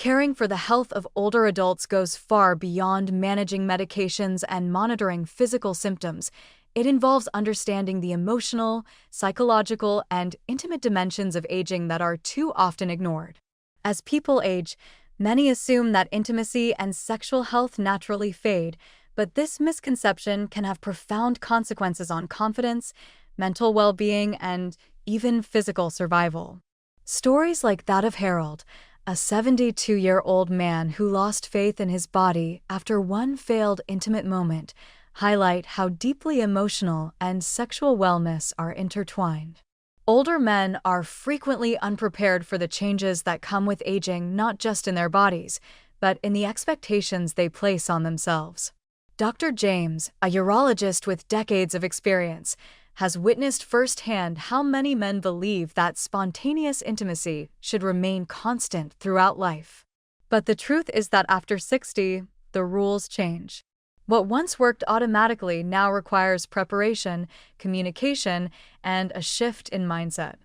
Caring for the health of older adults goes far beyond managing medications and monitoring physical symptoms. It involves understanding the emotional, psychological, and intimate dimensions of aging that are too often ignored. As people age, many assume that intimacy and sexual health naturally fade, but this misconception can have profound consequences on confidence, mental well-being, and even physical survival. Stories like that of Harold, a 72-year-old man who lost faith in his body after one failed intimate moment, highlight how deeply emotional and sexual wellness are intertwined. Older men are frequently unprepared for the changes that come with aging, not just in their bodies, but in the expectations they place on themselves. Dr. James, a urologist with decades of experience, has witnessed firsthand how many men believe that spontaneous intimacy should remain constant throughout life. But the truth is that after 60, the rules change. What once worked automatically now requires preparation, communication, and a shift in mindset.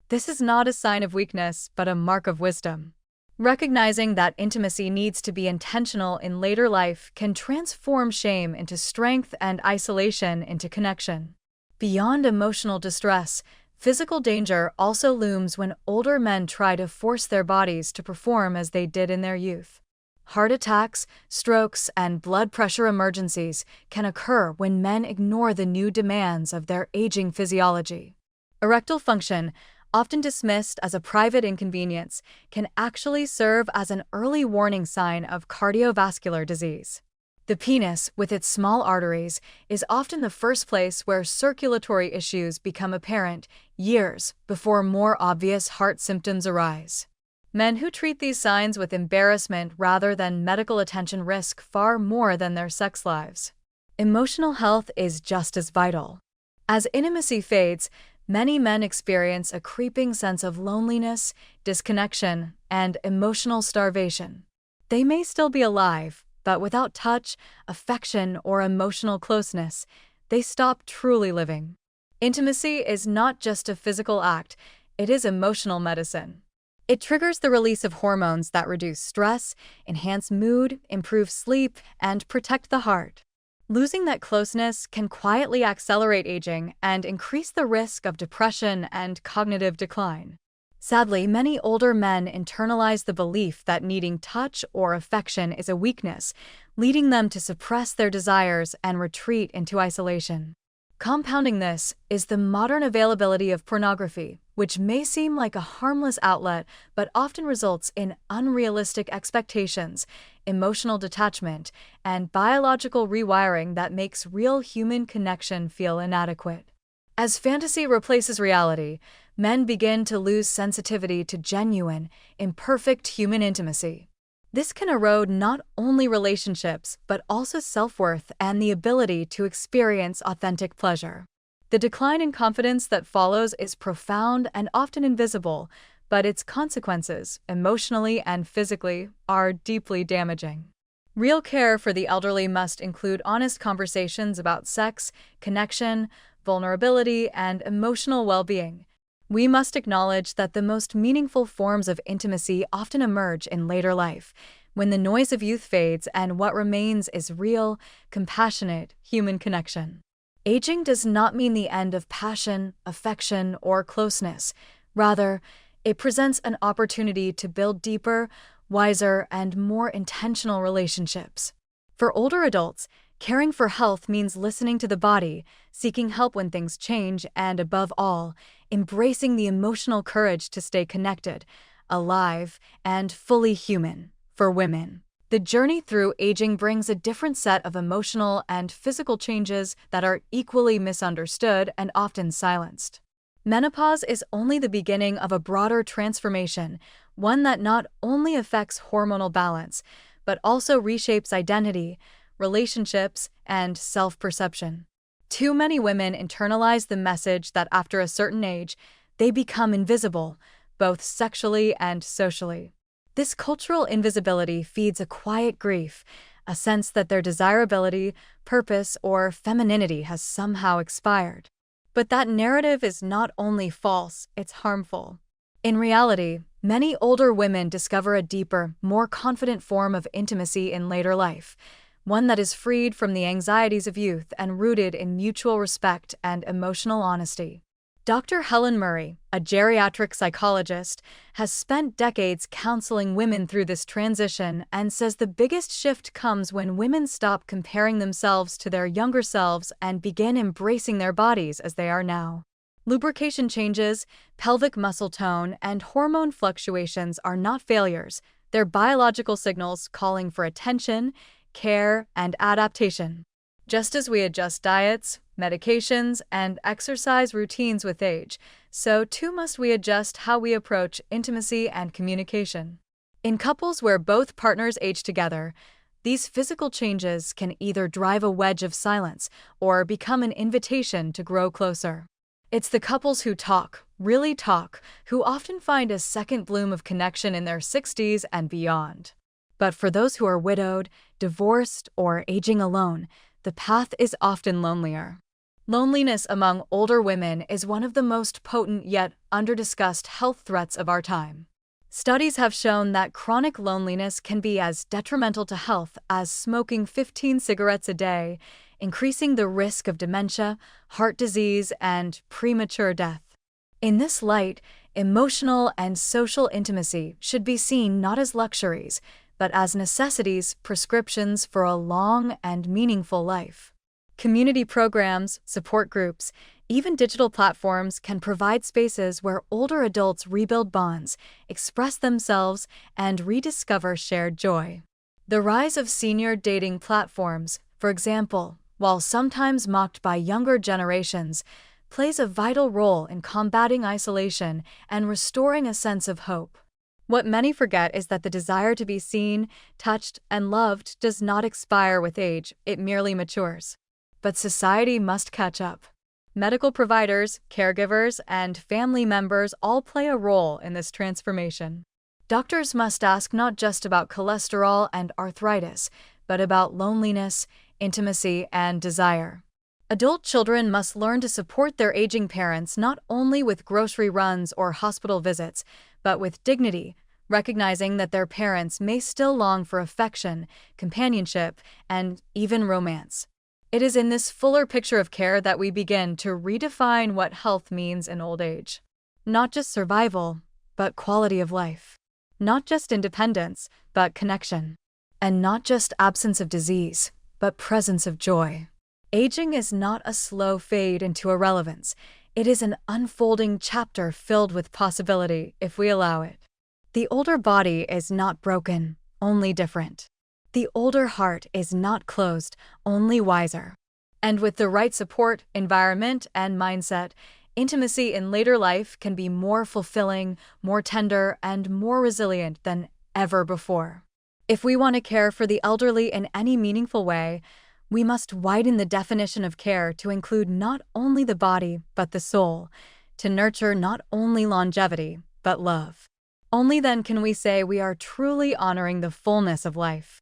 This is not a sign of weakness, but a mark of wisdom. Recognizing that intimacy needs to be intentional in later life can transform shame into strength and isolation into connection. Beyond emotional distress, physical danger also looms when older men try to force their bodies to perform as they did in their youth. Heart attacks, strokes, and blood pressure emergencies can occur when men ignore the new demands of their aging physiology. Erectile function, often dismissed as a private inconvenience, can actually serve as an early warning sign of cardiovascular disease. The penis, with its small arteries, is often the first place where circulatory issues become apparent years before more obvious heart symptoms arise. Men who treat these signs with embarrassment rather than medical attention risk far more than their sex lives. Emotional health is just as vital. As intimacy fades, many men experience a creeping sense of loneliness, disconnection, and emotional starvation. They may still be alive, but without touch, affection, or emotional closeness, they stop truly living. Intimacy is not just a physical act, it is emotional medicine. It triggers the release of hormones that reduce stress, enhance mood, improve sleep, and protect the heart. Losing that closeness can quietly accelerate aging and increase the risk of depression and cognitive decline. Sadly, many older men internalize the belief that needing touch or affection is a weakness, leading them to suppress their desires and retreat into isolation. Compounding this is the modern availability of pornography, which may seem like a harmless outlet but often results in unrealistic expectations, emotional detachment, and biological rewiring that makes real human connection feel inadequate. As fantasy replaces reality, men begin to lose sensitivity to genuine, imperfect human intimacy. This can erode not only relationships, but also self-worth and the ability to experience authentic pleasure. The decline in confidence that follows is profound and often invisible, but its consequences, emotionally and physically, are deeply damaging. Real care for the elderly must include honest conversations about sex, connection, vulnerability, and emotional well-being. We must acknowledge that the most meaningful forms of intimacy often emerge in later life, when the noise of youth fades and what remains is real, compassionate, human connection. Aging does not mean the end of passion, affection, or closeness. Rather, it presents an opportunity to build deeper, wiser, and more intentional relationships. For older adults, caring for health means listening to the body, seeking help when things change, and above all, embracing the emotional courage to stay connected, alive, and fully human. For women, the journey through aging brings a different set of emotional and physical changes that are equally misunderstood and often silenced. Menopause is only the beginning of a broader transformation, one that not only affects hormonal balance, but also reshapes identity, relationships, and self-perception. Too many women internalize the message that after a certain age, they become invisible, both sexually and socially. This cultural invisibility feeds a quiet grief, a sense that their desirability, purpose, or femininity has somehow expired. But that narrative is not only false, it's harmful. In reality, Many older women discover a deeper, more confident form of intimacy in later life, one that is freed from the anxieties of youth and rooted in mutual respect and emotional honesty. Dr. Helen Murray, a geriatric psychologist, has spent decades counseling women through this transition and says the biggest shift comes when women stop comparing themselves to their younger selves and begin embracing their bodies as they are now. Lubrication changes, pelvic muscle tone, and hormone fluctuations are not failures. They're biological signals calling for attention, care, and adaptation. Just as we adjust diets, medications, and exercise routines with age, so too must we adjust how we approach intimacy and communication. In couples where both partners age together, these physical changes can either drive a wedge of silence or become an invitation to grow closer. It's the couples who talk, really talk, who often find a second bloom of connection in their 60s and beyond. But for those who are widowed, divorced, or aging alone, the path is often lonelier. Loneliness among older women is one of the most potent yet under-discussed health threats of our time. Studies have shown that chronic loneliness can be as detrimental to health as smoking 15 cigarettes a day, increasing the risk of dementia, heart disease, and premature death. In this light, emotional and social intimacy should be seen not as luxuries, but as necessities, prescriptions for a long and meaningful life. Community programs, support groups, even digital platforms can provide spaces where older adults rebuild bonds, express themselves, and rediscover shared joy. The rise of senior dating platforms, for example, while sometimes mocked by younger generations, plays a vital role in combating isolation and restoring a sense of hope. What many forget is that the desire to be seen, touched, and loved does not expire with age, it merely matures. But society must catch up. Medical providers, caregivers, and family members all play a role in this transformation. Doctors must ask not just about cholesterol and arthritis, but about loneliness, intimacy, and desire. Adult children must learn to support their aging parents not only with grocery runs or hospital visits, but with dignity, recognizing that their parents may still long for affection, companionship, and even romance. It is in this fuller picture of care that we begin to redefine what health means in old age. Not just survival, but quality of life. Not just independence, but connection. And not just absence of disease, but presence of joy. Aging is not a slow fade into irrelevance. It is an unfolding chapter filled with possibility if we allow it. The older body is not broken, only different. The older heart is not closed, only wiser. And with the right support, environment, and mindset, intimacy in later life can be more fulfilling, more tender, and more resilient than ever before. If we want to care for the elderly in any meaningful way, we must widen the definition of care to include not only the body, but the soul, to nurture not only longevity, but love. Only then can we say we are truly honoring the fullness of life.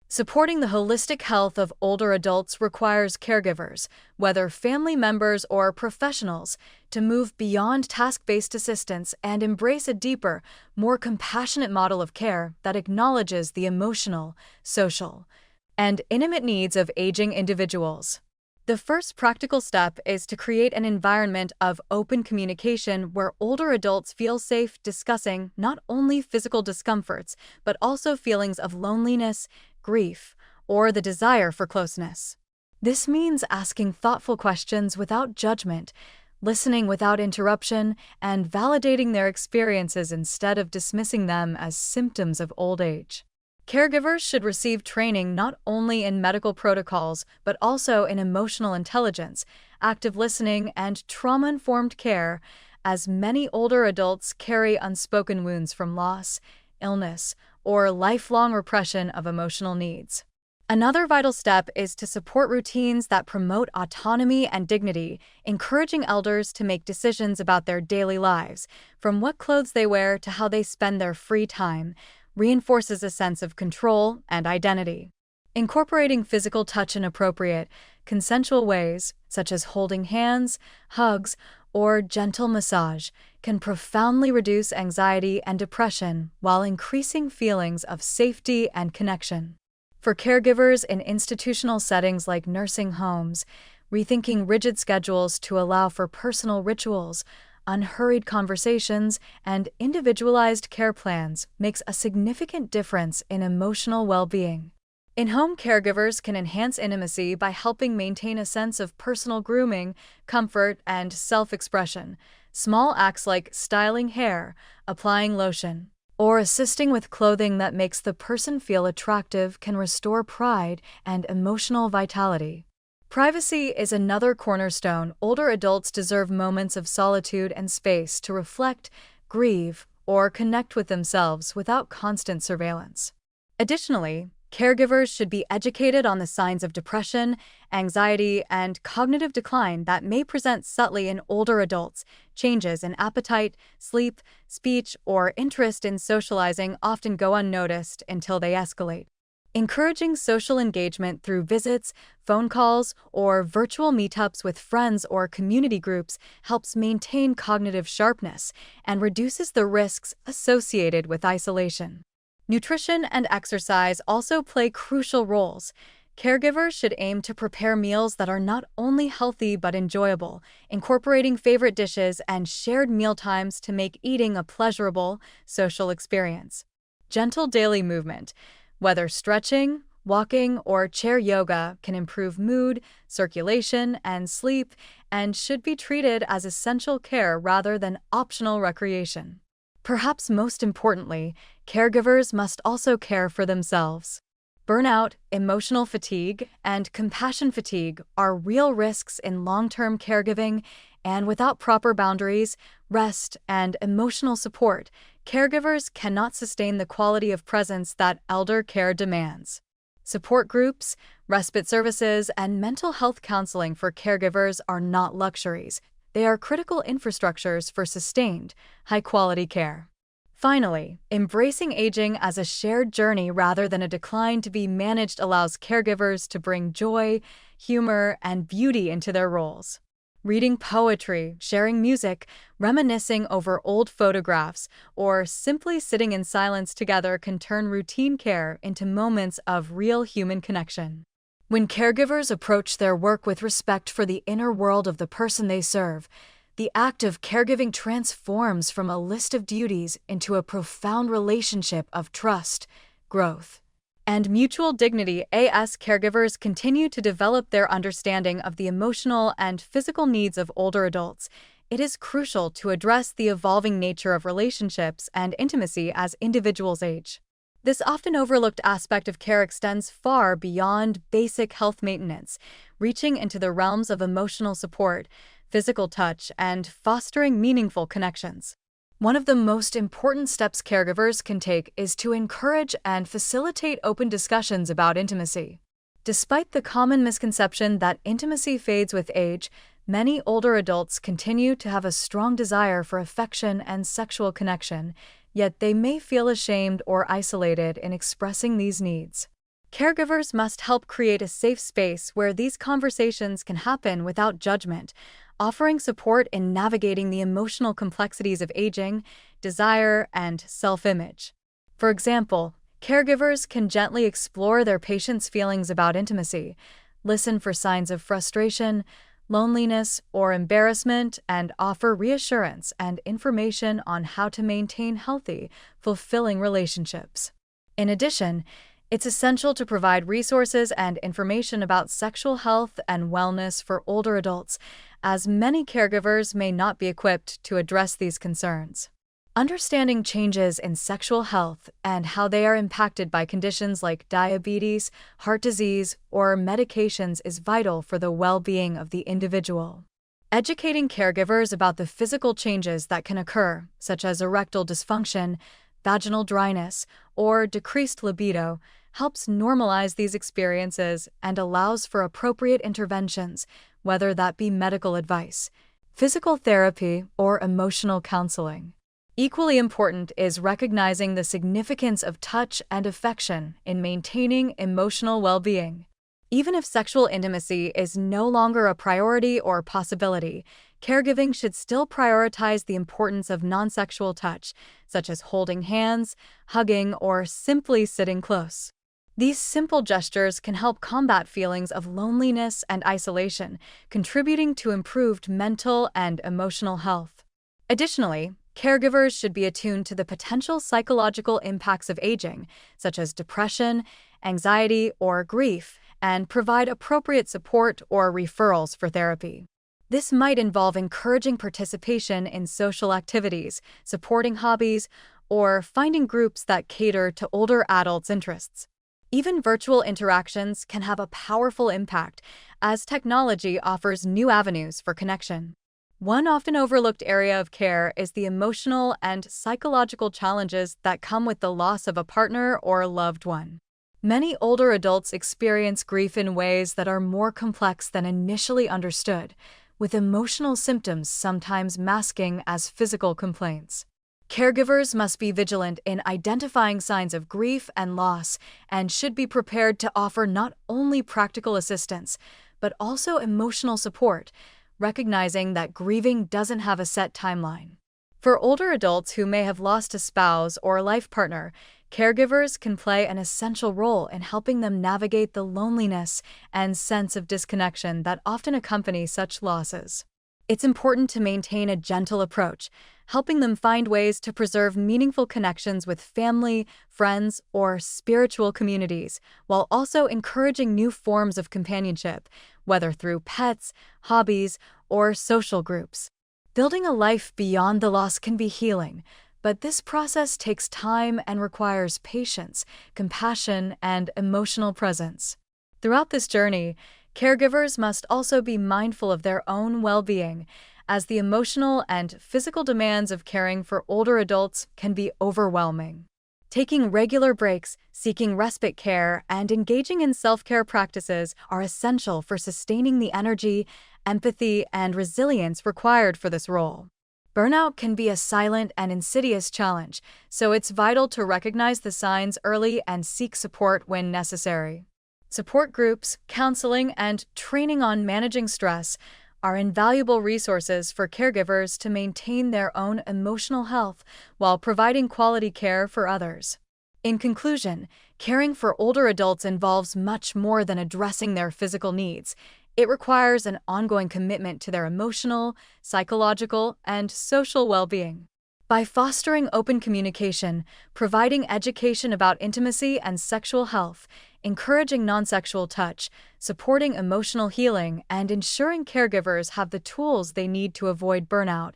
Supporting the holistic health of older adults requires caregivers, whether family members or professionals, to move beyond task-based assistance and embrace a deeper, more compassionate model of care that acknowledges the emotional, social, and intimate needs of aging individuals. The first practical step is to create an environment of open communication where older adults feel safe discussing not only physical discomforts, but also feelings of loneliness, grief, or the desire for closeness. This means asking thoughtful questions without judgment, listening without interruption, and validating their experiences instead of dismissing them as symptoms of old age. Caregivers should receive training not only in medical protocols, but also in emotional intelligence, active listening, and trauma-informed care, as many older adults carry unspoken wounds from loss, illness, or lifelong repression of emotional needs. Another vital step is to support routines that promote autonomy and dignity, encouraging elders to make decisions about their daily lives, from what clothes they wear to how they spend their free time, reinforces a sense of control and identity. Incorporating physical touch in appropriate, consensual ways, such as holding hands, hugs, or gentle massage, can profoundly reduce anxiety and depression while increasing feelings of safety and connection. For caregivers in institutional settings like nursing homes, rethinking rigid schedules to allow for personal rituals, unhurried conversations, and individualized care plans makes a significant difference in emotional well-being. In-home caregivers can enhance intimacy by helping maintain a sense of personal grooming, comfort, and self-expression. Small acts like styling hair, applying lotion, or assisting with clothing that makes the person feel attractive can restore pride and emotional vitality. Privacy is another cornerstone. Older adults deserve moments of solitude and space to reflect, grieve, or connect with themselves without constant surveillance. Additionally, caregivers should be educated on the signs of depression, anxiety, and cognitive decline that may present subtly in older adults. Changes in appetite, sleep, speech, or interest in socializing often go unnoticed until they escalate. Encouraging social engagement through visits, phone calls, or virtual meetups with friends or community groups helps maintain cognitive sharpness and reduces the risks associated with isolation. Nutrition and exercise also play crucial roles. Caregivers should aim to prepare meals that are not only healthy but enjoyable, incorporating favorite dishes and shared mealtimes to make eating a pleasurable social experience. Gentle daily movement, whether stretching, walking, or chair yoga, can improve mood, circulation, and sleep, and should be treated as essential care rather than optional recreation. Perhaps most importantly, caregivers must also care for themselves. Burnout, emotional fatigue, and compassion fatigue are real risks in long-term caregiving, and without proper boundaries, rest, and emotional support, caregivers cannot sustain the quality of presence that elder care demands. Support groups, respite services, and mental health counseling for caregivers are not luxuries. They are critical infrastructures for sustained, high-quality care. Finally, embracing aging as a shared journey rather than a decline to be managed allows caregivers to bring joy, humor, and beauty into their roles. Reading poetry, sharing music, reminiscing over old photographs, or simply sitting in silence together can turn routine care into moments of real human connection. When caregivers approach their work with respect for the inner world of the person they serve, the act of caregiving transforms from a list of duties into a profound relationship of trust, growth, and mutual dignity. As caregivers continue to develop their understanding of the emotional and physical needs of older adults, it is crucial to address the evolving nature of relationships and intimacy as individuals age. This often overlooked aspect of care extends far beyond basic health maintenance, reaching into the realms of emotional support, physical touch, and fostering meaningful connections. One of the most important steps caregivers can take is to encourage and facilitate open discussions about intimacy. Despite the common misconception that intimacy fades with age, many older adults continue to have a strong desire for affection and sexual connection, yet they may feel ashamed or isolated in expressing these needs. Caregivers must help create a safe space where these conversations can happen without judgment, offering support in navigating the emotional complexities of aging, desire, and self-image. For example, caregivers can gently explore their patients' feelings about intimacy, listen for signs of frustration, loneliness, or embarrassment, and offer reassurance and information on how to maintain healthy, fulfilling relationships. In addition, it's essential to provide resources and information about sexual health and wellness for older adults, as many caregivers may not be equipped to address these concerns. Understanding changes in sexual health and how they are impacted by conditions like diabetes, heart disease, or medications is vital for the well-being of the individual. Educating caregivers about the physical changes that can occur, such as erectile dysfunction, vaginal dryness, or decreased libido, helps normalize these experiences and allows for appropriate interventions, whether that be medical advice, physical therapy, or emotional counseling. Equally important is recognizing the significance of touch and affection in maintaining emotional well-being. Even if sexual intimacy is no longer a priority or possibility, caregiving should still prioritize the importance of non-sexual touch, such as holding hands, hugging, or simply sitting close. These simple gestures can help combat feelings of loneliness and isolation, contributing to improved mental and emotional health. Additionally, caregivers should be attuned to the potential psychological impacts of aging, such as depression, anxiety, or grief, and provide appropriate support or referrals for therapy. This might involve encouraging participation in social activities, supporting hobbies, or finding groups that cater to older adults' interests. Even virtual interactions can have a powerful impact, as technology offers new avenues for connection. One often overlooked area of care is the emotional and psychological challenges that come with the loss of a partner or a loved one. Many older adults experience grief in ways that are more complex than initially understood, with emotional symptoms sometimes masking as physical complaints. Caregivers must be vigilant in identifying signs of grief and loss and should be prepared to offer not only practical assistance, but also emotional support, recognizing that grieving doesn't have a set timeline. For older adults who may have lost a spouse or a life partner, caregivers can play an essential role in helping them navigate the loneliness and sense of disconnection that often accompany such losses. It's important to maintain a gentle approach, helping them find ways to preserve meaningful connections with family, friends, or spiritual communities, while also encouraging new forms of companionship, whether through pets, hobbies, or social groups. Building a life beyond the loss can be healing, but this process takes time and requires patience, compassion, and emotional presence. Throughout this journey, caregivers must also be mindful of their own well-being, as the emotional and physical demands of caring for older adults can be overwhelming. Taking regular breaks, seeking respite care, and engaging in self-care practices are essential for sustaining the energy, empathy, and resilience required for this role. Burnout can be a silent and insidious challenge, so it's vital to recognize the signs early and seek support when necessary. Support groups, counseling, and training on managing stress are invaluable resources for caregivers to maintain their own emotional health while providing quality care for others. In conclusion, caring for older adults involves much more than addressing their physical needs. It requires an ongoing commitment to their emotional, psychological, and social well-being. By fostering open communication, providing education about intimacy and sexual health, encouraging non-sexual touch, supporting emotional healing, and ensuring caregivers have the tools they need to avoid burnout,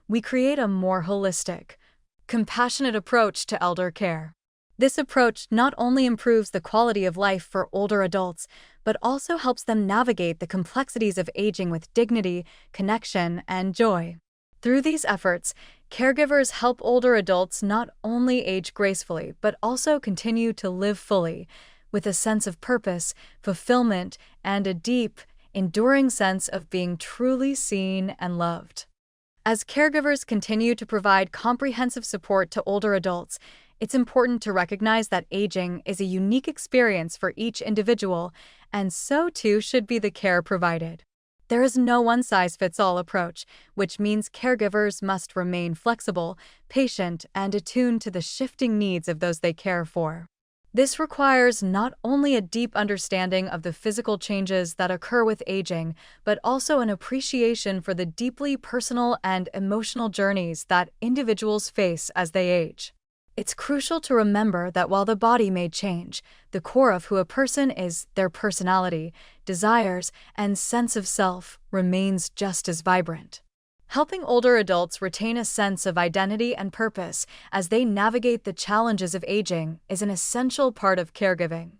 we create a more holistic, compassionate approach to elder care. This approach not only improves the quality of life for older adults, but also helps them navigate the complexities of aging with dignity, connection, and joy. Through these efforts, caregivers help older adults not only age gracefully, but also continue to live fully, with a sense of purpose, fulfillment, and a deep, enduring sense of being truly seen and loved. As caregivers continue to provide comprehensive support to older adults, it's important to recognize that aging is a unique experience for each individual, and so too should be the care provided. There is no one-size-fits-all approach, which means caregivers must remain flexible, patient, and attuned to the shifting needs of those they care for. This requires not only a deep understanding of the physical changes that occur with aging, but also an appreciation for the deeply personal and emotional journeys that individuals face as they age. It's crucial to remember that while the body may change, the core of who a person is, their personality, desires, and sense of self remains just as vibrant. Helping older adults retain a sense of identity and purpose as they navigate the challenges of aging is an essential part of caregiving.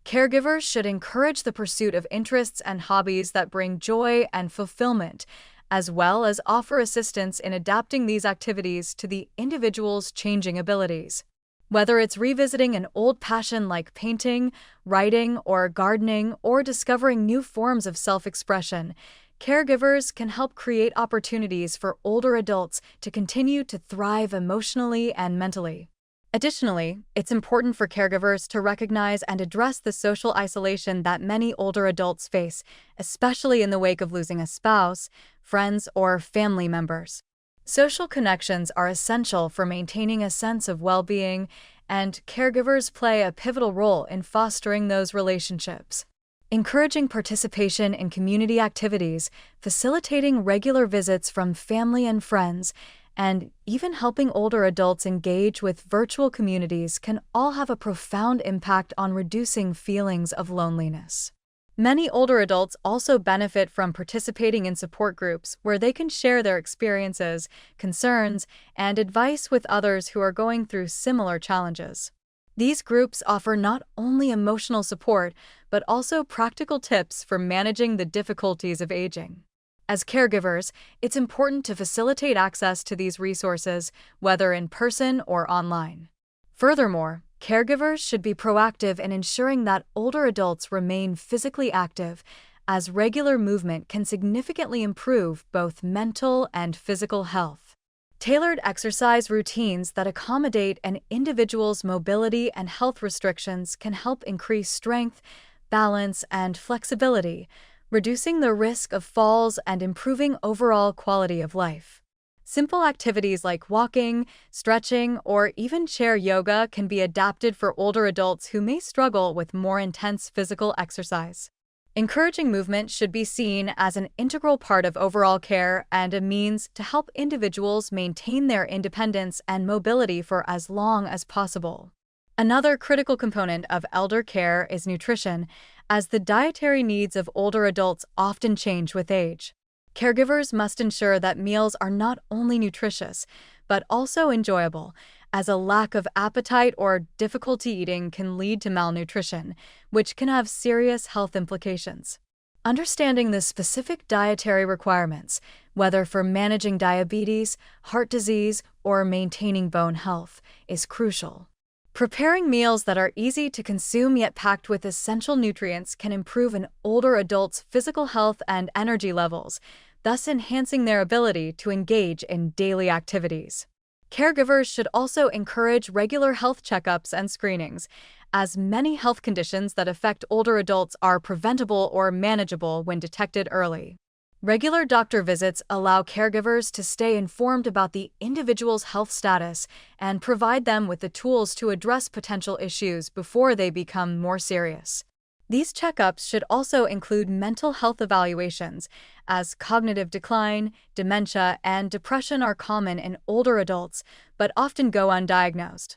Caregivers should encourage the pursuit of interests and hobbies that bring joy and fulfillment, as well as offer assistance in adapting these activities to the individual's changing abilities. Whether it's revisiting an old passion like painting, writing, or gardening, or discovering new forms of self-expression, caregivers can help create opportunities for older adults to continue to thrive emotionally and mentally. Additionally, it's important for caregivers to recognize and address the social isolation that many older adults face, especially in the wake of losing a spouse, friends, or family members. Social connections are essential for maintaining a sense of well-being, and caregivers play a pivotal role in fostering those relationships. Encouraging participation in community activities, facilitating regular visits from family and friends, and even helping older adults engage with virtual communities can all have a profound impact on reducing feelings of loneliness. Many older adults also benefit from participating in support groups where they can share their experiences, concerns, and advice with others who are going through similar challenges. These groups offer not only emotional support, but also practical tips for managing the difficulties of aging. As caregivers, it's important to facilitate access to these resources, whether in person or online. Furthermore, caregivers should be proactive in ensuring that older adults remain physically active, as regular movement can significantly improve both mental and physical health. Tailored exercise routines that accommodate an individual's mobility and health restrictions can help increase strength, balance, and flexibility, reducing the risk of falls and improving overall quality of life. Simple activities like walking, stretching, or even chair yoga can be adapted for older adults who may struggle with more intense physical exercise. Encouraging movement should be seen as an integral part of overall care and a means to help individuals maintain their independence and mobility for as long as possible. Another critical component of elder care is nutrition, as the dietary needs of older adults often change with age. Caregivers must ensure that meals are not only nutritious, but also enjoyable, as a lack of appetite or difficulty eating can lead to malnutrition, which can have serious health implications. Understanding the specific dietary requirements, whether for managing diabetes, heart disease, or maintaining bone health, is crucial. Preparing meals that are easy to consume yet packed with essential nutrients can improve an older adult's physical health and energy levels, thus enhancing their ability to engage in daily activities. Caregivers should also encourage regular health checkups and screenings, as many health conditions that affect older adults are preventable or manageable when detected early. Regular doctor visits allow caregivers to stay informed about the individual's health status and provide them with the tools to address potential issues before they become more serious. These checkups should also include mental health evaluations, as cognitive decline, dementia, and depression are common in older adults but often go undiagnosed.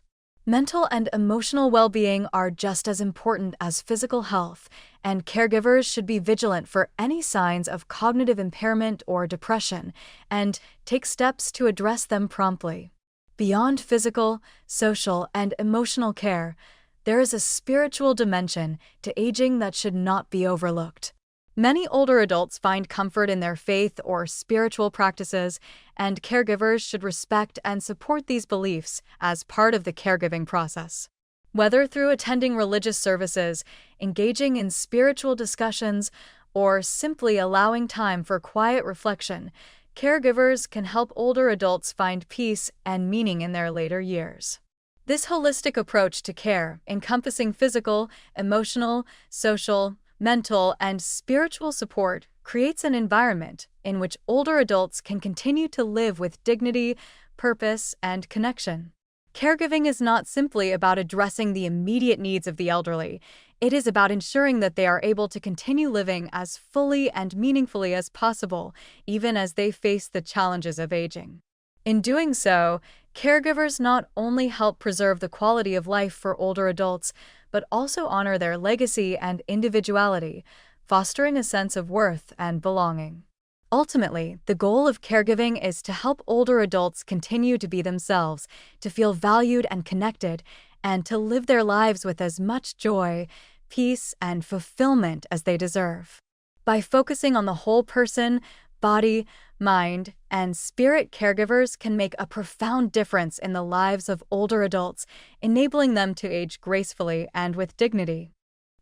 Mental and emotional well-being are just as important as physical health, and caregivers should be vigilant for any signs of cognitive impairment or depression and take steps to address them promptly. Beyond physical, social, and emotional care, there is a spiritual dimension to aging that should not be overlooked. Many older adults find comfort in their faith or spiritual practices, and caregivers should respect and support these beliefs as part of the caregiving process. Whether through attending religious services, engaging in spiritual discussions, or simply allowing time for quiet reflection, caregivers can help older adults find peace and meaning in their later years. This holistic approach to care, encompassing physical, emotional, social, mental, and spiritual support, creates an environment in which older adults can continue to live with dignity, purpose, and connection. Caregiving is not simply about addressing the immediate needs of the elderly. It is about ensuring that they are able to continue living as fully and meaningfully as possible, even as they face the challenges of aging. In doing so, caregivers not only help preserve the quality of life for older adults, but also honor their legacy and individuality, fostering a sense of worth and belonging. Ultimately, the goal of caregiving is to help older adults continue to be themselves, to feel valued and connected, and to live their lives with as much joy, peace, and fulfillment as they deserve. By focusing on the whole person, body, mind, and spirit, caregivers can make a profound difference in the lives of older adults, enabling them to age gracefully and with dignity.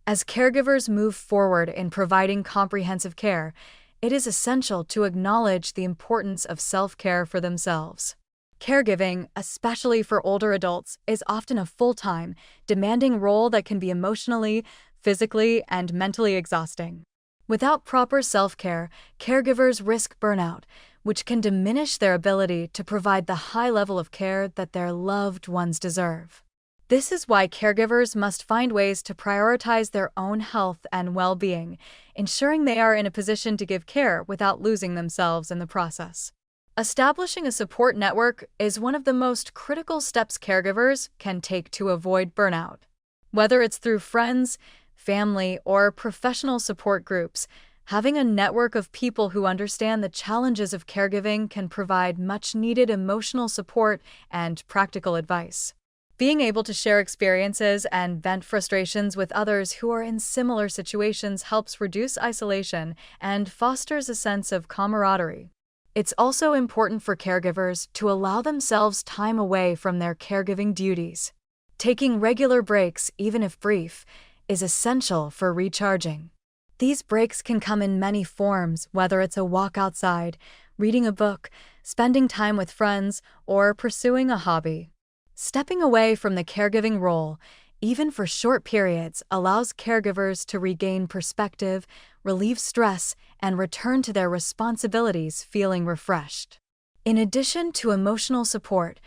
As caregivers move forward in providing comprehensive care, it is essential to acknowledge the importance of self-care for themselves. Caregiving, especially for older adults, is often a full-time, demanding role that can be emotionally, physically, and mentally exhausting. Without proper self-care, caregivers risk burnout, which can diminish their ability to provide the high level of care that their loved ones deserve. This is why caregivers must find ways to prioritize their own health and well-being, ensuring they are in a position to give care without losing themselves in the process. Establishing a support network is one of the most critical steps caregivers can take to avoid burnout. Whether it's through friends, family, or professional support groups, having a network of people who understand the challenges of caregiving can provide much-needed emotional support and practical advice. Being able to share experiences and vent frustrations with others who are in similar situations helps reduce isolation and fosters a sense of camaraderie. It's also important for caregivers to allow themselves time away from their caregiving duties. Taking regular breaks, even if brief, is essential for recharging. These breaks can come in many forms, whether it's a walk outside, reading a book, spending time with friends, or pursuing a hobby. Stepping away from the caregiving role, even for short periods, allows caregivers to regain perspective, relieve stress, and return to their responsibilities feeling refreshed. In addition to emotional support,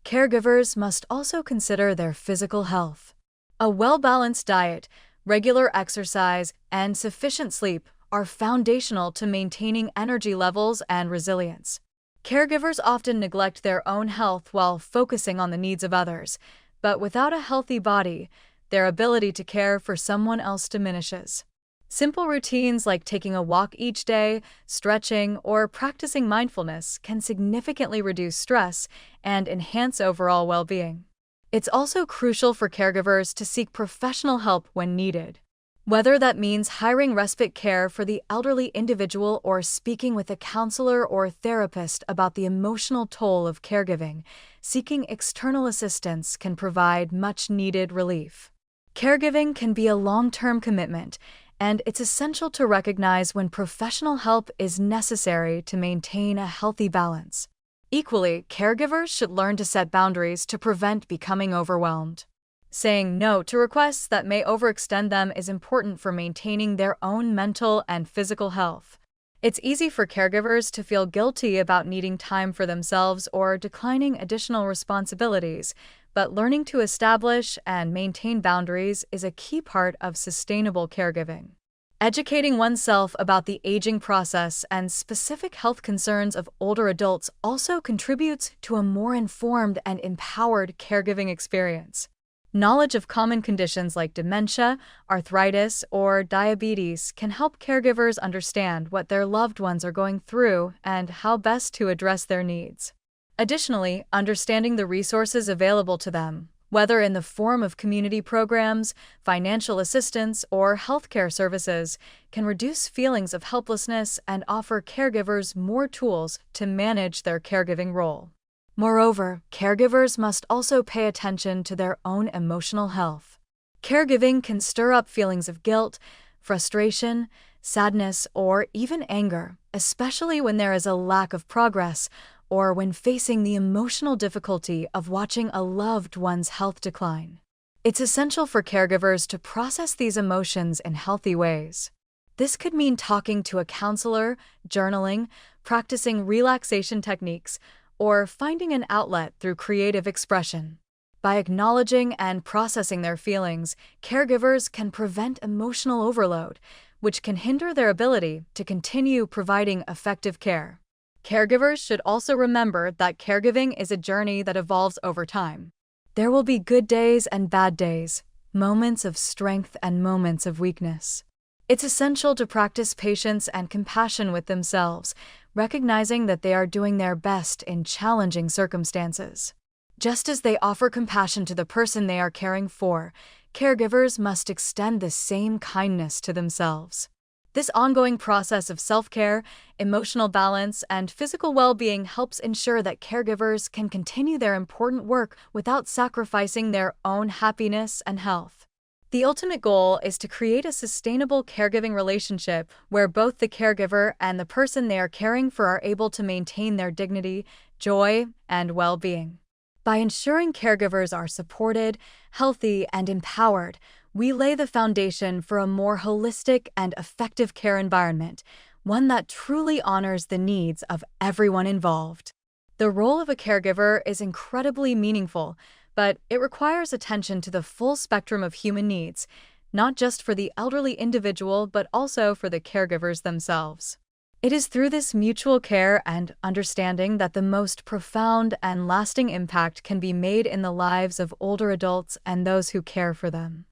caregivers must also consider their physical health. A well-balanced diet, regular exercise, and sufficient sleep are foundational to maintaining energy levels and resilience. Caregivers often neglect their own health while focusing on the needs of others, but without a healthy body, their ability to care for someone else diminishes. Simple routines like taking a walk each day, stretching, or practicing mindfulness can significantly reduce stress and enhance overall well-being. It's also crucial for caregivers to seek professional help when needed. Whether that means hiring respite care for the elderly individual or speaking with a counselor or therapist about the emotional toll of caregiving, seeking external assistance can provide much-needed relief. Caregiving can be a long-term commitment, and it's essential to recognize when professional help is necessary to maintain a healthy balance. Equally, caregivers should learn to set boundaries to prevent becoming overwhelmed. Saying no to requests that may overextend them is important for maintaining their own mental and physical health. It's easy for caregivers to feel guilty about needing time for themselves or declining additional responsibilities, but learning to establish and maintain boundaries is a key part of sustainable caregiving. Educating oneself about the aging process and specific health concerns of older adults also contributes to a more informed and empowered caregiving experience. Knowledge of common conditions like dementia, arthritis, or diabetes can help caregivers understand what their loved ones are going through and how best to address their needs. Additionally, understanding the resources available to them, whether in the form of community programs, financial assistance, or healthcare services, can reduce feelings of helplessness and offer caregivers more tools to manage their caregiving role. Moreover, caregivers must also pay attention to their own emotional health. Caregiving can stir up feelings of guilt, frustration, sadness, or even anger, especially when there is a lack of progress or when facing the emotional difficulty of watching a loved one's health decline. It's essential for caregivers to process these emotions in healthy ways. This could mean talking to a counselor, journaling, practicing relaxation techniques, or finding an outlet through creative expression. By acknowledging and processing their feelings, caregivers can prevent emotional overload, which can hinder their ability to continue providing effective care. Caregivers should also remember that caregiving is a journey that evolves over time. There will be good days and bad days, moments of strength and moments of weakness. It's essential to practice patience and compassion with themselves, recognizing that they are doing their best in challenging circumstances. Just as they offer compassion to the person they are caring for, caregivers must extend the same kindness to themselves. This ongoing process of self-care, emotional balance, and physical well-being helps ensure that caregivers can continue their important work without sacrificing their own happiness and health. The ultimate goal is to create a sustainable caregiving relationship where both the caregiver and the person they are caring for are able to maintain their dignity, joy, and well-being. By ensuring caregivers are supported, healthy, and empowered, we lay the foundation for a more holistic and effective care environment, one that truly honors the needs of everyone involved. The role of a caregiver is incredibly meaningful, but it requires attention to the full spectrum of human needs, not just for the elderly individual but also for the caregivers themselves. It is through this mutual care and understanding that the most profound and lasting impact can be made in the lives of older adults and those who care for them.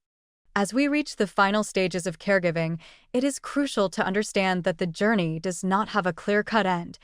As we reach the final stages of caregiving, it is crucial to understand that the journey does not have a clear-cut end.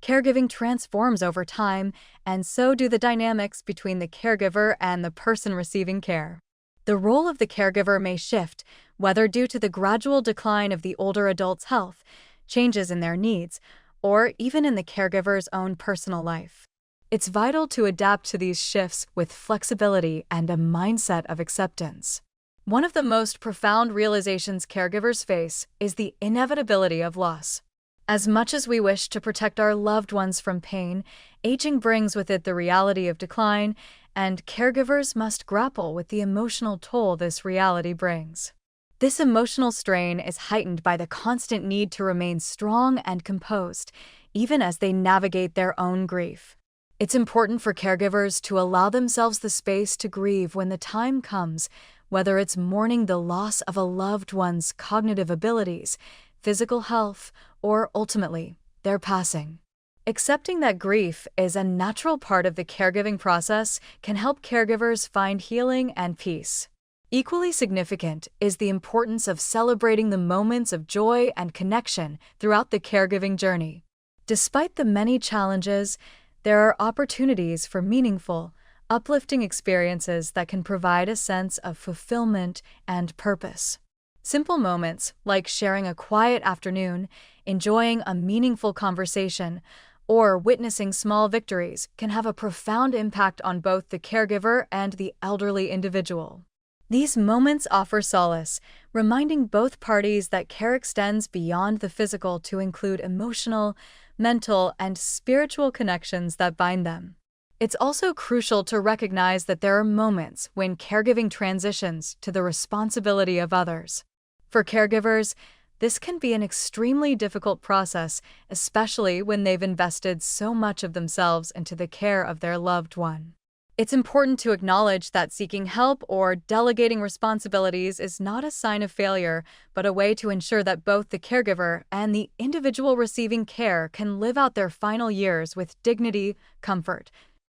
Caregiving transforms over time, and so do the dynamics between the caregiver and the person receiving care. The role of the caregiver may shift, whether due to the gradual decline of the older adult's health, changes in their needs, or even in the caregiver's own personal life. It's vital to adapt to these shifts with flexibility and a mindset of acceptance. One of the most profound realizations caregivers face is the inevitability of loss. As much as we wish to protect our loved ones from pain, aging brings with it the reality of decline, and caregivers must grapple with the emotional toll this reality brings. This emotional strain is heightened by the constant need to remain strong and composed, even as they navigate their own grief. It's important for caregivers to allow themselves the space to grieve when the time comes, whether it's mourning the loss of a loved one's cognitive abilities, physical health, or ultimately, their passing. Accepting that grief is a natural part of the caregiving process can help caregivers find healing and peace. Equally significant is the importance of celebrating the moments of joy and connection throughout the caregiving journey. Despite the many challenges, there are opportunities for meaningful, uplifting experiences that can provide a sense of fulfillment and purpose. Simple moments like sharing a quiet afternoon, enjoying a meaningful conversation, or witnessing small victories can have a profound impact on both the caregiver and the elderly individual. These moments offer solace, reminding both parties that care extends beyond the physical to include emotional, mental, and spiritual connections that bind them. It's also crucial to recognize that there are moments when caregiving transitions to the responsibility of others. For caregivers, this can be an extremely difficult process, especially when they've invested so much of themselves into the care of their loved one. It's important to acknowledge that seeking help or delegating responsibilities is not a sign of failure, but a way to ensure that both the caregiver and the individual receiving care can live out their final years with dignity, comfort,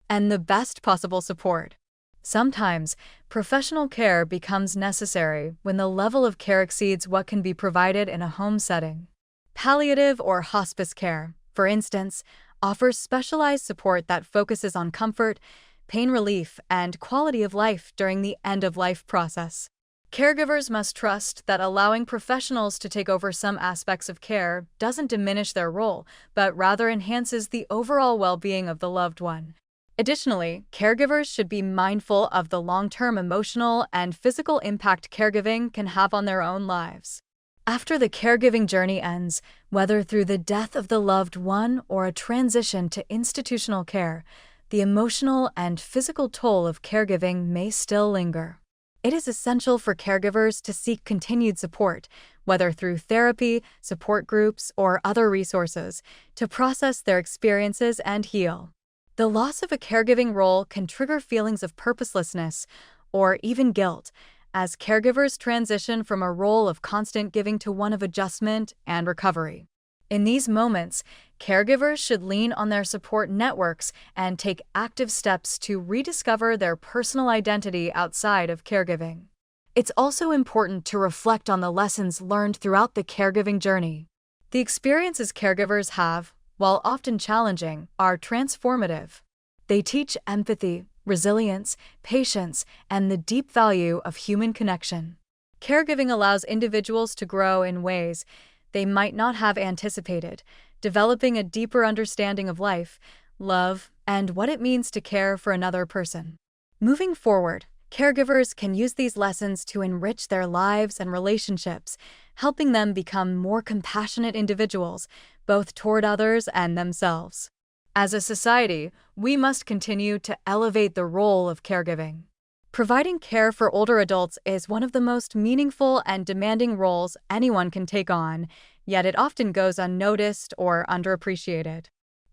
and the best possible support. Sometimes, professional care becomes necessary when the level of care exceeds what can be provided in a home setting. Palliative or hospice care, for instance, offers specialized support that focuses on comfort, pain relief, and quality of life during the end-of-life process. Caregivers must trust that allowing professionals to take over some aspects of care doesn't diminish their role, but rather enhances the overall well-being of the loved one. Additionally, caregivers should be mindful of the long-term emotional and physical impact caregiving can have on their own lives. After the caregiving journey ends, whether through the death of the loved one or a transition to institutional care, the emotional and physical toll of caregiving may still linger. It is essential for caregivers to seek continued support, whether through therapy, support groups, or other resources, to process their experiences and heal. The loss of a caregiving role can trigger feelings of purposelessness or even guilt, as caregivers transition from a role of constant giving to one of adjustment and recovery. In these moments, caregivers should lean on their support networks and take active steps to rediscover their personal identity outside of caregiving. It's also important to reflect on the lessons learned throughout the caregiving journey. The experiences caregivers have, while often challenging, are transformative. They teach empathy, resilience, patience, and the deep value of human connection. Caregiving allows individuals to grow in ways they might not have anticipated, developing a deeper understanding of life, love, and what it means to care for another person. Moving forward, Caregivers can use these lessons to enrich their lives and relationships, helping them become more compassionate individuals, both toward others and themselves. As a society, we must continue to elevate the role of caregiving. Providing care for older adults is one of the most meaningful and demanding roles anyone can take on, yet it often goes unnoticed or underappreciated.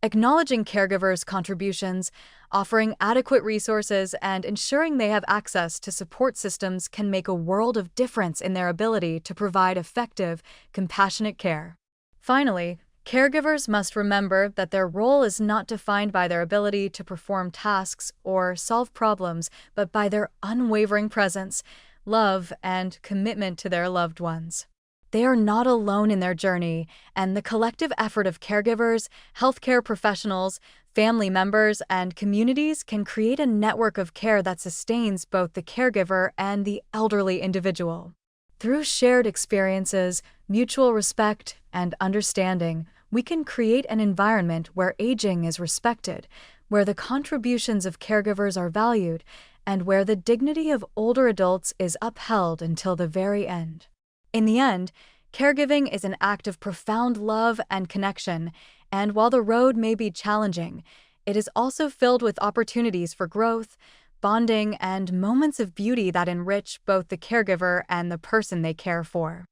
Acknowledging caregivers' contributions, offering adequate resources, and ensuring they have access to support systems can make a world of difference in their ability to provide effective, compassionate care. Finally, caregivers must remember that their role is not defined by their ability to perform tasks or solve problems, but by their unwavering presence, love, and commitment to their loved ones. They are not alone in their journey, and the collective effort of caregivers, healthcare professionals, family members, and communities can create a network of care that sustains both the caregiver and the elderly individual. Through shared experiences, mutual respect, and understanding, we can create an environment where aging is respected, where the contributions of caregivers are valued, and where the dignity of older adults is upheld until the very end. In the end, caregiving is an act of profound love and connection, and while the road may be challenging, it is also filled with opportunities for growth, bonding, and moments of beauty that enrich both the caregiver and the person they care for.